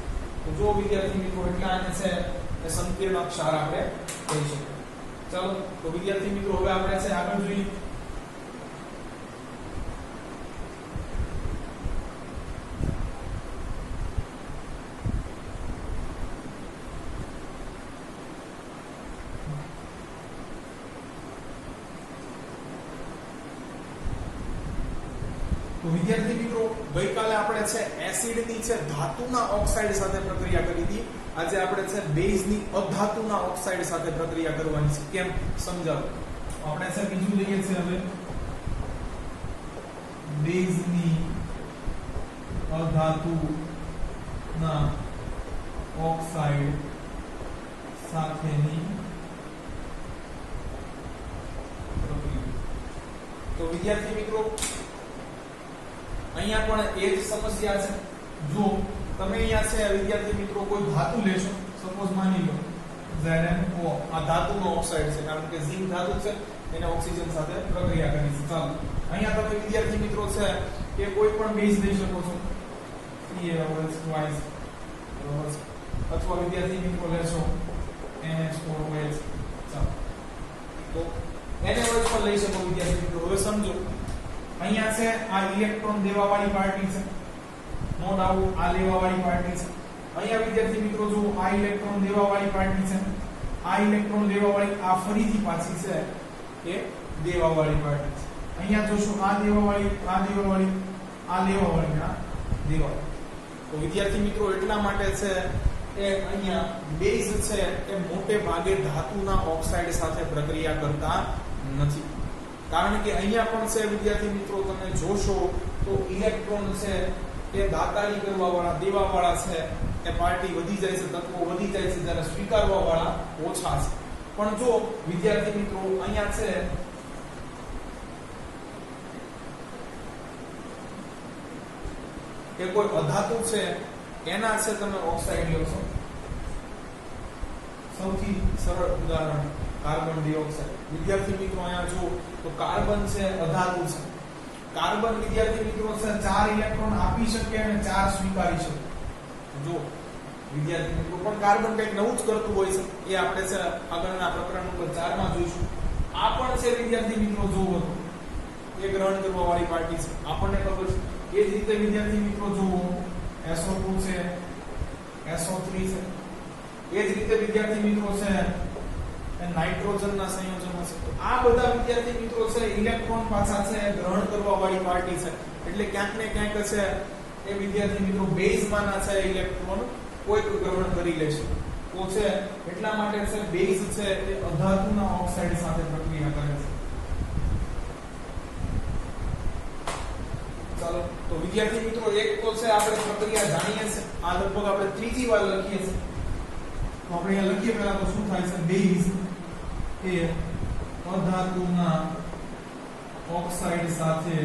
તો જો વિદ્યાર્થી મિત્રો એટલા આને છે એ સંકીર્ણ ક્ષાર આપણે કહી શકીએ. ચાલો તો વિદ્યાર્થી મિત્રો હવે આપણે છે આગળ જોઈએ. તો વિદ્યાર્થી મિત્રો ગઈકાલે આપણે છે એસિડની છે ધાતુના ઓક્સાઇડ સાથે પ્રક્રિયા કરી હતી. આજે આપણે છે બેઝની અધાતુના ઓક્સાઇડ સાથે પ્રક્રિયા કરવાની છે. કેમ સમજાવો. આપણે છે બીજું લઈએ છીએ હવે બેઝની અધાતુના ઓક્સાઇડ સાથેની પ્રક્રિયા. તો વિદ્યાર્થી મિત્રો અહીંયા પણ એ જ સમસ્યા છે. જો તમે અહીંયા છે વિદ્યાર્થી મિત્રો કોઈ ધાતુ લેશો, સપોઝ માની લો ZnO, આ ધાતુનો ઓક્સાઇડ છે, કારણ કે ઝિંક ધાતુ છે એને ઓક્સિજન સાથે પ્રક્રિયા કરી છે. ચાલો અહીંયા તમે વિદ્યાર્થી મિત્રો છે કે કોઈ પણ બેઝ લઈ શકો છો, CaOH twice અથવા વિદ્યાર્થી મિત્રો લેશો NH4OH. ચાલો તો NaOH પણ લઈ શકો વિદ્યાર્થી મિત્રો. હવે સમજો અહીંયા છે આ ઇલેક્ટ્રોન દેવાવાળી પાર્ટી છે, નો ડાઉટ આ લેવાવાળી પાર્ટી છે. અહીંયા વિદ્યાર્થી મિત્રો જો આ ઇલેક્ટ્રોન દેવાવાળી પાર્ટી છે, આ ઇલેક્ટ્રોન દેવાવાળી, આ ફરીથી પાછી છે એ દેવાવાળી પાર્ટી છે. અહીંયા જોશો આ દેવાવાળી, આ દેવાવાળી, આ લેવાવાળી, આ દેવાવાળી. તો વિદ્યાર્થી મિત્રો એટલા માટે છે એ અહીંયા બેઝ છે એ મોટે ભાગે ધાતુના ઓક્સાઇડ સાથે પ્રક્રિયા કરતા નથી, કારણ કે અહીંયા પણ છે વિદ્યાર્થી મિત્રો તમે જોશો તો ઇલેક્ટ્રોન છે એ દાતારી કરવા વાળા, દેવા વાળા છે એ પાર્ટી વધી જાય છે, તત્વો વધી જાય છે, જ્યારે સ્વીકારવા વાળા ઓછા છે. પણ જો વિદ્યાર્થી મિત્રો અહીંયા છે કે કોઈ અધાતુ છે એના છે તમે ઓક્સાઇડ લો છો. સૌથી સરળ ઉદાહરણ કાર્બન ડાયોક્સાઇડ. વિદ્યાર્થી મિત્રો અહીંયા જો તો કાર્બન છે અધાતુ છે. કાર્બન વિદ્યાર્થી મિત્રો છે 4 ઇલેક્ટ્રોન આપી શકે અને 4 સ્વીકારી શકે. જો વિદ્યાર્થી મિત્રો પણ કાર્બન કંઈક નવું જ કરતું હોય છે, એ આપણે છે આગળના પ્રકરણ નંબર 4 માં જોઈશું. આ પણ છે વિદ્યાર્થી મિત્રો જોવો તો એક ગ્રહણ કરવા વાળી પાર્ટી છે, આપણને ખબર છે. એ જ રીતે વિદ્યાર્થી મિત્રો જોવો SO2 છે, SO3 છે. એ જ રીતે વિદ્યાર્થી મિત્રો છે નાઇટ્રોજનના સંયોજનો છે. તો આ બધા વિદ્યાર્થી મિત્રો છે ઇલેક્ટ્રોન પાછા છે ગ્રહણ કરવા વાળી પાર્ટી છે. એટલે ક્યાંક ને ક્યાંક છે એ વિદ્યાર્થી મિત્રો બેઝમાંના છે ઇલેક્ટ્રોન કોઈક ગ્રહણ કરી લેશે. તો છે એટલા માટે છે બેઝ છે એ અધાતુના ઓક્સાઇડ સાથે પ્રક્રિયા કરે છે. ચાલો તો વિદ્યાર્થી મિત્રો એક તો છે આપણે પ્રક્રિયા જાણીએ છે, આ લગભગ આપણે ત્રીજી વાર લખીએ છીએ. તો આપણે અહીંયા લખીએ પહેલા તો શું થાય છે, બેઝ એ અધાતુના ઓક્સાઇડ સાથે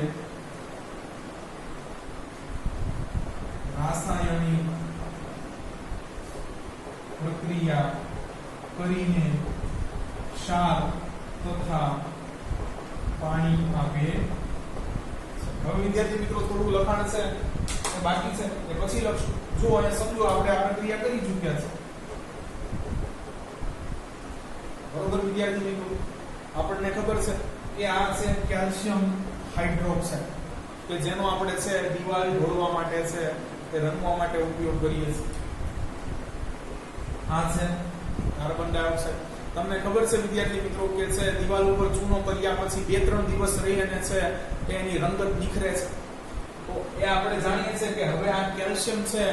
રાસાયણિક પ્રક્રિયા કરીને ક્ષાર તથા પાણી આપે છે. હવે વિદ્યાર્થી મિત્રો થોડું લખાણ છે એ બાકી છે એ પછી લખશું. જો અને સમજો આપણે આ પ્રક્રિયા કરી ચૂક્યા છે. બરોબર વિદ્યાર્થી મિત્રો, આપણને ખબર છે કે આ છે કેલ્શિયમ હાઇડ્રોક્સાઇડ કે જેનો આપણે છે દિવાલ ઢોળવા માટે છે તે રંગવા માટે ઉપયોગ કરીએ છીએ. આ છે કાર્બન ડાયોક્સાઇડ. તમને ખબર છે વિદ્યાર્થી મિત્રો કે છે દિવાલ ઉપર ચૂનો કર્યા પછી 2-3 દિવસ રહી અને છે એની રંગત નિખરે છે. તો એ આપણે જાણીએ છીએ કે હવે આ કેલ્શિયમ છે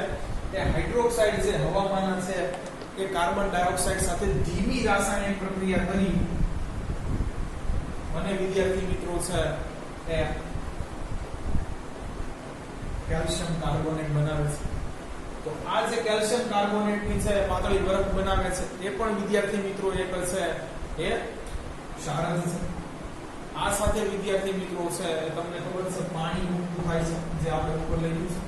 એ હાઇડ્રોક્સાઇડ છે હવામાંના છે કે કાર્બન ડાયોક્સાઇડ સાથે ધીમી રાસાયણિક પ્રક્રિયા કરી અને વિદ્યાર્થી મિત્રો છે એ કેલ્શિયમ કાર્બોનેટ બનાવે છે. તો આ જે કેલ્શિયમ કાર્બોનેટ ની છે પાતળી બરફ બનાવે છે એ પણ વિદ્યાર્થી મિત્રો એક છે એ ક્ષાર જ છે. આ સાથે વિદ્યાર્થી મિત્રો છે તમને ખબર છે પાણી મુક્ત થાય છે જે આપણે ઉપર લખ્યું છે.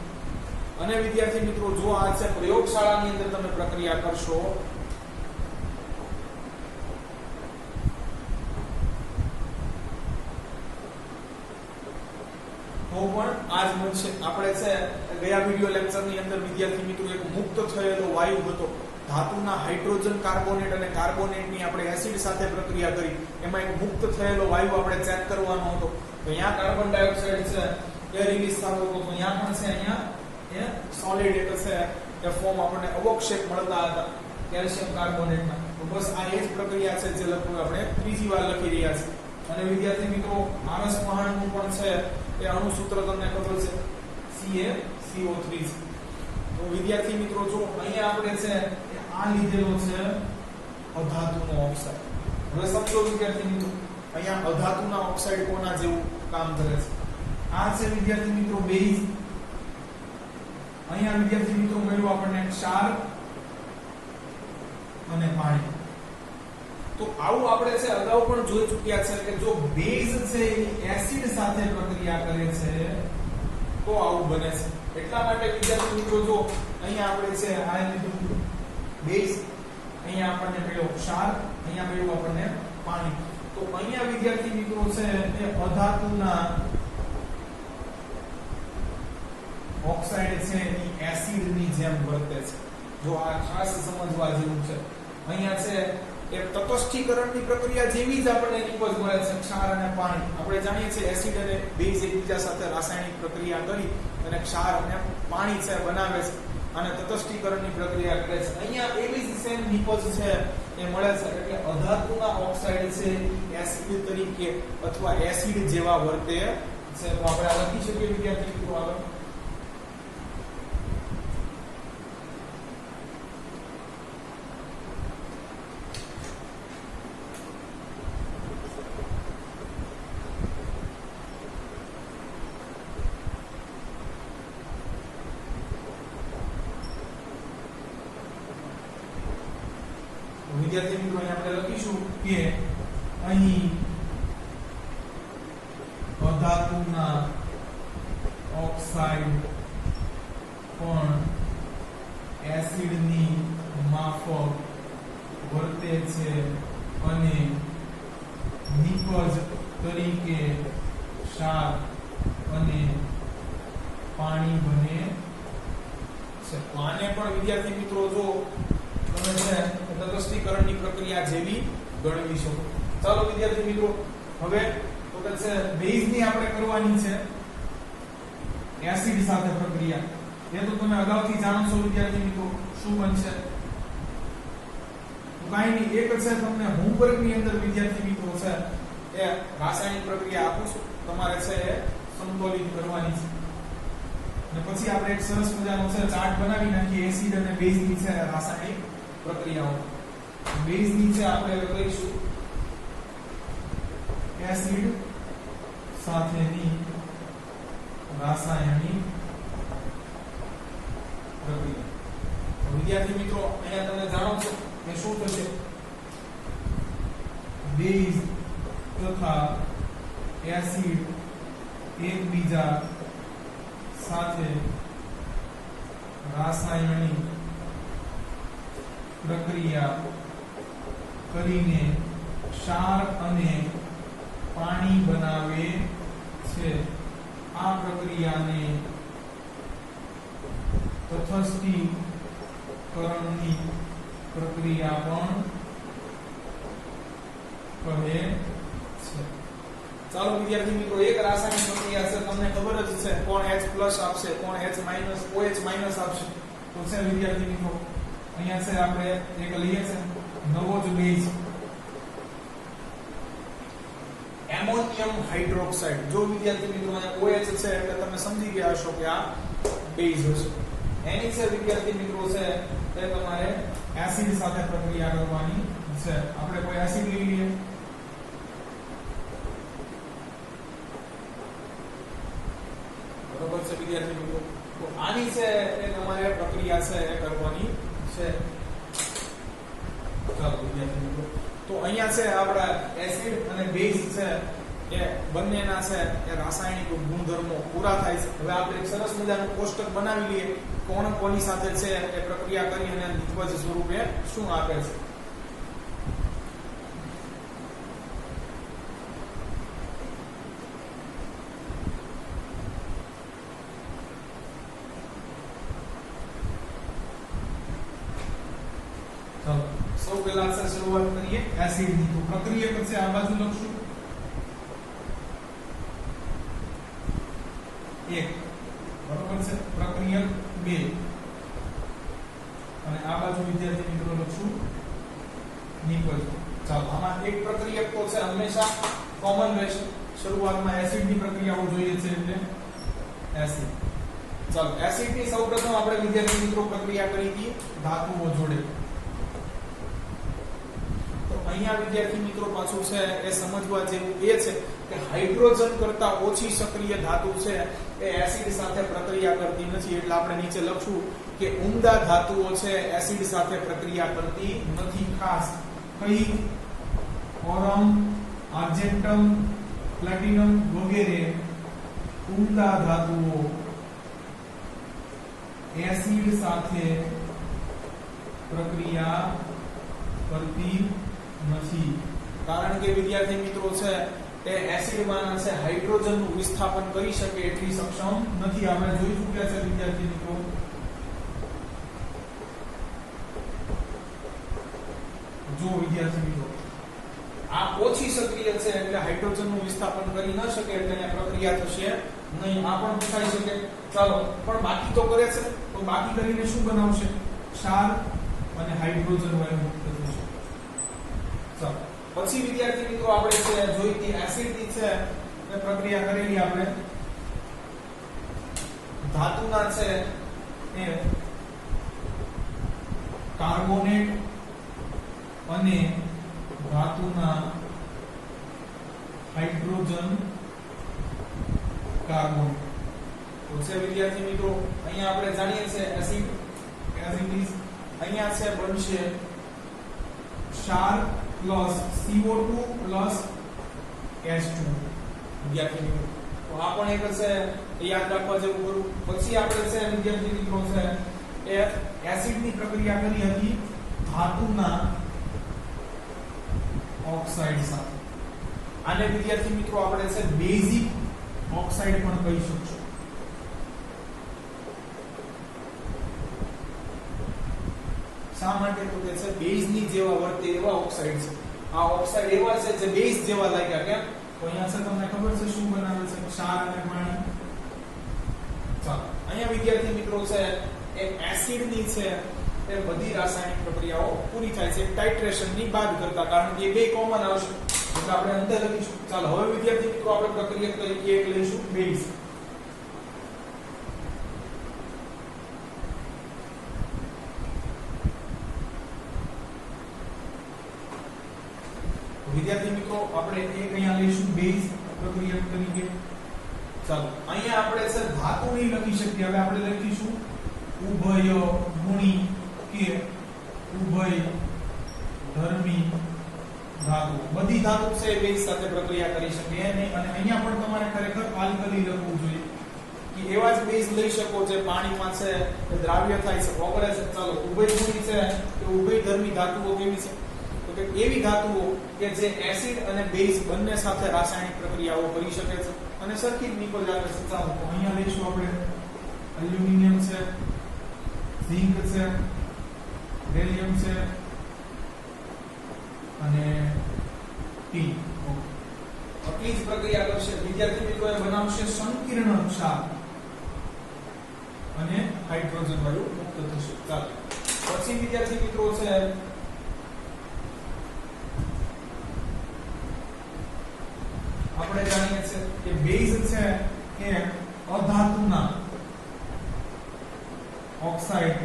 અને વિદ્યાર્થી મિત્રો જો આ છે પ્રયોગશાળાની અંદર તમે પ્રક્રિયા કરશો તો પણ આ જ બનશે. આપણે છે ગયા વિડિયો લેક્ચરની અંદર વિદ્યાર્થી મિત્રો એક મુક્ત થયેલો વાયુ હતો ધાતુના હાઇડ્રોજન કાર્બોનેટ અને કાર્બોનેટની આપણે એસિડ સાથે પ્રક્રિયા કરી. એમાં એક મુક્ત થયેલો વાયુ આપણે ચેક કરવાનો હતો. તો અહીંયા કાર્બન ડાયોક્સાઇડ છે એ રિલીઝ થતો હતો. તો અહીંયા પણ છે અહીંયા એ સોલિડ એક છે એ ફોર્મ આપણને અવક્ષેપ મળતા હતા કેલ્શિયમ કાર્બોનેટના. તો બસ આ એ જ પ્રક્રિયા છે જે લગભગ આપણે ત્રીજી વાર લખી રહ્યા છીએ. અને વિદ્યાર્થી મિત્રો આરસ મહાણનું પણ છે એ અણુ સૂત્ર તમને ખબર છે CaCO3 છે. તો વિદ્યાર્થી મિત્રો જો અહીંયા આપણે છે આ લીધેલો છે અધાતુનો ઓક્સાઇડ. હવે સમજો વિદ્યાર્થી મિત્રો અહીંયા અધાતુના ઓક્સાઇડ કોના જેવું કામ કરે છે. આ છે વિદ્યાર્થી મિત્રો બેઝ. અહીંયા વિદ્યાર્થી મિત્રો મળ્યું આપણને ક્ષાર અને પાણી. તો આવું આપણે છે અગાઉ પણ જોઈ ચૂક્યા છે કે જો બેઝ છે એ એસિડ સાથે પ્રક્રિયા કરે છે તો આવું બને છે. એટલા માટે વિદ્યાર્થી મિત્રો જો અહીંયા આપણે છે આ લીધું બેઝ, અહીંયા આપણને મળ્યો ક્ષાર, અહીંયા મળ્યું આપણને પાણી. તો અહીંયા વિદ્યાર્થી મિત્રો છે એ અધાતુના ઓક્સાઇડ છે એ એસિડની જેમ વર્તે છે. જો આ ખાસ સમજવા જેવું છે. અહીંયા છે એ તટસ્થીકરણની પ્રક્રિયા જેવી જ આપણને નિપજ મળે છે ક્ષાર અને પાણી. આપણે જાણીએ છીએ એસિડ અને બેઝ એકબીજા સાથે રાસાયણિક પ્રક્રિયા કરી અને ક્ષાર અને પાણી છે બનાવે છે અને તટસ્થીકરણની પ્રક્રિયા કરે છે. અહીંયા એવી જ સેમ નિપજ છે એ મળે છે. એટલે અધાતુના ઓક્સાઇડ છે એસિડ તરીકે અથવા એસિડ જેવા વર્તે છે. તો આપણે આ લખી શકીએ વિદ્યાર્થી મિત્રો આગળ. વિદ્યાર્થી મિત્રો અહીં આપણે લખીશું કે અહીં અધાતુના ઓક્સાઇડ પણ એસિડની માફક વર્તે છે અને નિપજ તરીકે ક્ષાર અને પાણી બને છે. આને પણ વિદ્યાર્થી મિત્રો જો તમે છે તટસ્થીકરણની પ્રક્રિયા જેવી ગણવી શકો. ચાલો વિદ્યાર્થી મિત્રો હવે તો કે છે બેઝની આપણે કરવાની છે એસિડ સાથે પ્રક્રિયા. એ તો તમે અગાઉથી જાણો છો વિદ્યાર્થી મિત્રો. શું બનશે? તો કાંઈ નહીં, એક છે તમને હોમવર્કની અંદર વિદ્યાર્થી મિત્રો છે એ રાસાયણિક પ્રક્રિયા આપું છું. તમારે છે એ સંતુલિત કરવાની છે. અને પછી આપણે એક સરસ મજાનો છે ચાર્ટ બનાવી નાખીએ એસિડ અને બેઝની છે રાસાયણિક પ્રક્રિયાઓ. બેઝની છે આપણે લખીશું એસિડ સાથેની રાસાયણિક પ્રક્રિયા. વિદ્યાર્થી મિત્રો અહીંયા તમે જાણો છો કે શું થશે? બેઝ તથા એસિડ એકબીજા સાથે રાસાયણિક પ્રક્રિયા કરીને ક્ષાર અને પાણી બનાવે છે. આ પ્રક્રિયાને તટસ્થીકરણની પ્રક્રિયા પણ કહે છે. ચાલો વિદ્યાર્થી મિત્રો, એક રાસાયણિક પ્રક્રિયા છે, તમને ખબર જ છે કોણ H+ આપશે, કોણ H- OH- આપશે. તો છે વિદ્યાર્થી મિત્રો, અહીંયા છે આપણે એક લઈએ છે નવો જ બેઝ એમોનિયમ હાઇડ્રોક્સાઇડ. જો વિદ્યાર્થી મિત્રો અહીંયા OH છે એટલે તમે સમજી ગયા હશો કે આ બેઝ હશે. એની છે વિદ્યાર્થી મિત્રો છે તે તમારે એસિડ સાથે પ્રક્રિયા કરવાની છે. આપણે કોઈ એસિડ લઈ લઈએ. બરોબર છે વિદ્યાર્થી મિત્રો, તો આની છે એ તમારે પ્રક્રિયા છે એ કરવાની છે. ચાલો વિદ્યાર્થી મિત્રો, તો અહીંયા છે આપણા એસિડ અને બેઝ છે એ બંનેના છે એ રાસાયણિક ગુણધર્મો પૂરા થાય છે. હવે આપણે એક સરસ મજાનું કોષ્ટક બનાવી લઈએ કોણ કોની સાથે છે એ પ્રક્રિયા કરી અને નિત્વજ સ્વરૂપે શું આપે છે. સૌ પહેલા છે શરૂઆત કરીએ એસિડ ની. તો પ્રક્રિયક છે આ બાજુ લખશું 1, બરોબર છે, પ્રક્રિયક 2 અને આ બાજુ વિદ્યાર્થી મિત્રો લખશું નિપજ. ચાલો આમાં એક પ્રક્રિયક તો છે હંમેશા કોમન રહેશે. શરૂઆતમાં એસિડ ની પ્રક્રિયાઓ જોઈએ છે એટલે એસિડ. ચાલો એસિડ ની સૌપ્રથમ આપણે વિદ્યાર્થી મિત્રો પ્રક્રિયા કરી હતી ધાતુઓ જોડે. અહીંયા વિદ્યાર્થી મિત્રો પાછું છે એ સમજવા જેવું એ છે કે હાઇડ્રોજન કરતા ઓછી સક્રિય ધાતુ છે એ એસિડ સાથે પ્રક્રિયા કરતી નથી. એટલે આપણે નીચે લખશું કે ઉમદા ધાતુઓ છે એસિડ સાથે પ્રક્રિયા કરતી નથી. ખાસ કઈ? ઓરમ, આર્જેન્ટમ, પ્લેટિનમ વગેરે ઉમદા ધાતુઓ એસિડ સાથે પ્રક્રિયા કરતી નથી. કારણ કે વિદ્યાર્થી મિત્રો છે એ એસિડમાં છે હાઇડ્રોજન નું વિસ્થાપન કરી શકે એટલી સક્ષમ નથી. આપણે જોઈ ચૂક્યા છે વિદ્યાર્થી મિત્રો. જો વિદ્યાર્થી મિત્રો આ ઓછી સક્રિય છે એટલે હાઇડ્રોજન નું વિસ્થાપન કરી ન શકે એટલે અહીંયા પ્રક્રિયા થશે નહીં. આ પણ પૂછાઈ શકે. ચાલો પણ બાકી તો કરે છે, તો બાકી કરીને શું બનાવશે? ક્ષાર અને હાઇડ્રોજન વાયુ મુક્ત થશે. ચાલો પછી વિદ્યાર્થી મિત્રો આપણે છે જોઈતી એસિડ ની છે એ પ્રક્રિયા કરેલી આપણે ધાતુના છે એ કાર્બોનેટ અને ધાતુના હાઇડ્રોજન કાર્બન. તો છે વિદ્યાર્થી મિત્રો અહીંયા આપણે જાણીએ છીએ એસિડ એસિડિસ અહીંયા છે બનશે ક્ષાર પ્લસ CO2 પ્લસ H2 વિદ્યાર્થી મિત્રો. તો આ પણ એક છે યાદ રાખવા જેવું કરું. પછી આપણે છે વિદ્યાર્થી મિત્રો છે એ એસિડ ની પ્રક્રિયા કરી હતી ધાતુના ઓક્સાઇડ સાથે. આને વિદ્યાર્થી મિત્રો આપણે છે બેઝિક ઓક્સાઇડ પણ કહી શકશો. શા માટે? તો કે છે બેઝ ની જેવા વર્તે એવા ઓક્સાઇડ છે. આ ઓક્સાઇડ એવા છે જે બેઝ જેવા લાગ્યા. કેમ? તો અહીંયા છે તમને ખબર છે શું બનાવે છે? ક્ષાર અને પાણી. ચાલો અહીંયા વિદ્યાર્થી મિત્રો છે એ એસિડ ની છે એ બધી રાસાયણિક પ્રક્રિયાઓ પૂરી થાય છે ટાઇટ્રેશન ની બાદ કરતા, કારણ કે બે કોમન આવશે એટલે આપણે અંતે લખીશું. ચાલો હવે વિદ્યાર્થી મિત્રો આપણે પ્રક્રિયા તરીકે એક લઈશું બેઝ. વિદ્યાર્થી મિત્રો આપણે એક અહીંયા લઈશું બેઝ પ્રક્રિયા તરીકે. ચાલો અહીંયા આપણે છે ધાતુ નહીં લખી શકીએ. હવે આપણે લખીશું ઉભય ગુણી કે ઉભય ધર્મી ધાતુ, બધી ધાતુ છે એ બેઝ સાથે પ્રક્રિયા કરી શકે નહીં. અને અહીંયા પણ તમારે ખરેખર આલ્કલી લખવું જોઈએ કે એવા જ બેઝ લઈ શકો જે પાણીમાં છે એ દ્રાવ્ય થાય છે, ઓગળે છે. ચાલો ઉભયધર્મી છે કે ઉભયધર્મી ધાતુઓ કેવી છે? તો કે એવી ધાતુઓ કે જે એસિડ અને બેઝ બંને સાથે રાસાયણિક પ્રક્રિયાઓ કરી શકે છે અને સરખી જ નીકળ આવે છે. ચાલો તો અહીંયા લઈશું આપણે એલ્યુમિનિયમ છે, ઝિંક છે, બેરિયમ છે અને ટી. આટલી જ પ્રક્રિયા કરશે. વિદ્યાર્થી મિત્રો એ બનાવશે સંકીર્ણ ક્ષાર અને હાઇડ્રોજન વાયુ મુક્ત થશે. ચાલો પછી વિદ્યાર્થી મિત્રો છે આપણે જાણીએ છીએ કે બેઝ છે એ અધાતુના ઓક્સાઇડ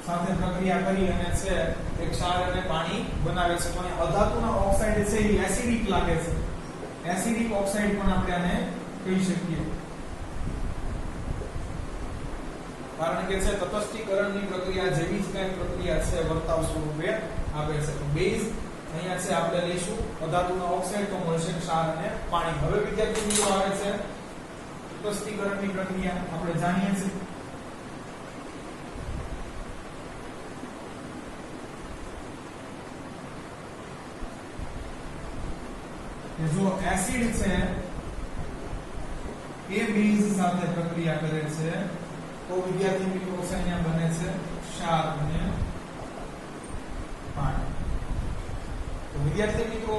સાથે પ્રક્રિયા કરી અને છે એક ક્ષાર અને પાણી બનાવે છે. તો અધાતુના ઓક્સાઇડ છે એ એસિડિક લાગે છે. એસિડિક ઓક્સાઇડ પણ આપણે આને કહી શકીએ, કારણ કે છે તટસ્થીકરણની પ્રક્રિયા જેવી જ કંઈક પ્રક્રિયા છે વર્તાવ સ્વરૂપે આપે છે. તો બેઝ અહીંયા છે આપણે લઈશું અધાતુના ઓક્સાઇડ, તો મળશે ક્ષાર અને પાણી. હવે વિદ્યાર્થી મિત્રો આવે છે તટસ્થીકરણની પ્રક્રિયા. આપણે જાણીએ છીએ કે જો એસિડ છે એ બેઝ સાથે પ્રક્રિયા કરે છે તો વિદ્યાર્થી મિત્રો છે અહીંયા બને છે ક્ષાર અને પાણી. તો વિદ્યાર્થી મિત્રો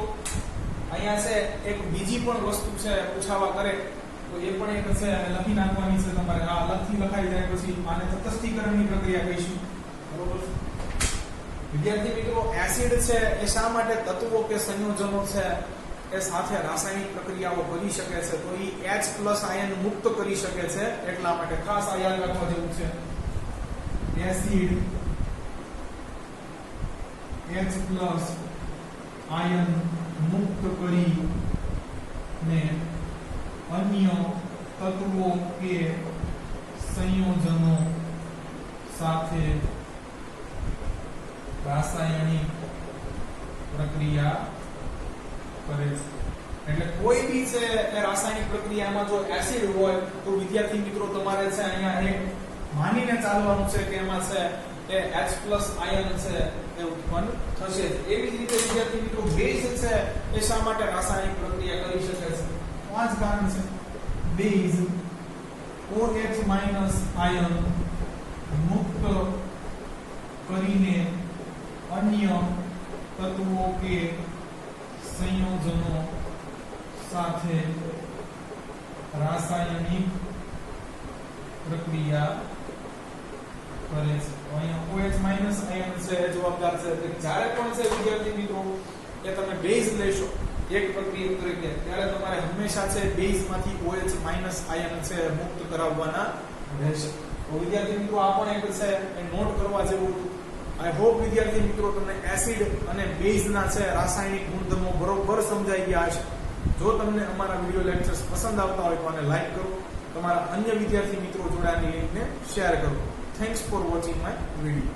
અહીંયા છે એક બીજી પણ વસ્તુ છે પૂછાવા કરે તો એ પણ એક છે લખી નાખવાની છે તમારે. આ લખાઈ જાય પછી આને તટસ્થીકરણની પ્રક્રિયા કહીશું. બરોબર વિદ્યાર્થી મિત્રો, એસિડ છે એ શા માટે તત્વો કે સંયોજનો છે એ સાથે રાસાયણિક પ્રક્રિયાઓ કરી શકે છે? તો એ H+ આયન મુક્ત કરી શકે છે. એટલા માટે ખાસ આ યાદ રાખવા જેવું છે. એસિડ H+ આયન મુક્ત કરી ને અન્ય તત્વો કે સંયોજનો સાથે રાસાયણિક પ્રક્રિયા કરે છે. એટલે કોઈ બી છે એ રાસાયણિક પ્રક્રિયામાં જો એસિડ હોય તો વિદ્યાર્થી મિત્રો તમારે છે અહીંયા એક માનીને ચાલવાનું છે કે એમાં છે એ H+ આયન છે એ ઉત્પન્ન થશે. એવી જ રીતે વિદ્યાર્થી મિત્રો બેઝ છે એ શા માટે રાસાયણિક પ્રક્રિયા કરી શકે છે? આ જ કારણ છે. બેઝ OH- આયન મુક્ત કરીને અન્ય તત્વો કે સંયોજનો સાથે રાસાયણિક પ્રક્રિયા કરે છે. અહીંયા OH- આયન છે એ જવાબદાર છે. જ્યારે પણ છે વિદ્યાર્થી મિત્રો એ તમે બેઝ લેશો એક પ્રક્રિયા તરીકે ત્યારે તમારે હંમેશા છે બેઝમાંથી OH- આયન છે મુક્ત કરાવવાના રહેશે. તો વિદ્યાર્થી મિત્રો આ પણ એક છે એ નોટ કરવા જેવું. આઈ હોપ વિદ્યાર્થી મિત્રો તમને એસિડ અને બેઝના છે રાસાયણિક ગુણધર્મો બરોબર સમજાઈ ગયા હશે. જો તમને અમારા વિડિયો લેક્ચર્સ પસંદ આવતા હોય તો આને લાઈક કરો, તમારા અન્ય વિદ્યાર્થી મિત્રો જોડે આની લિંકને શેર કરો. Thanks for watching my video.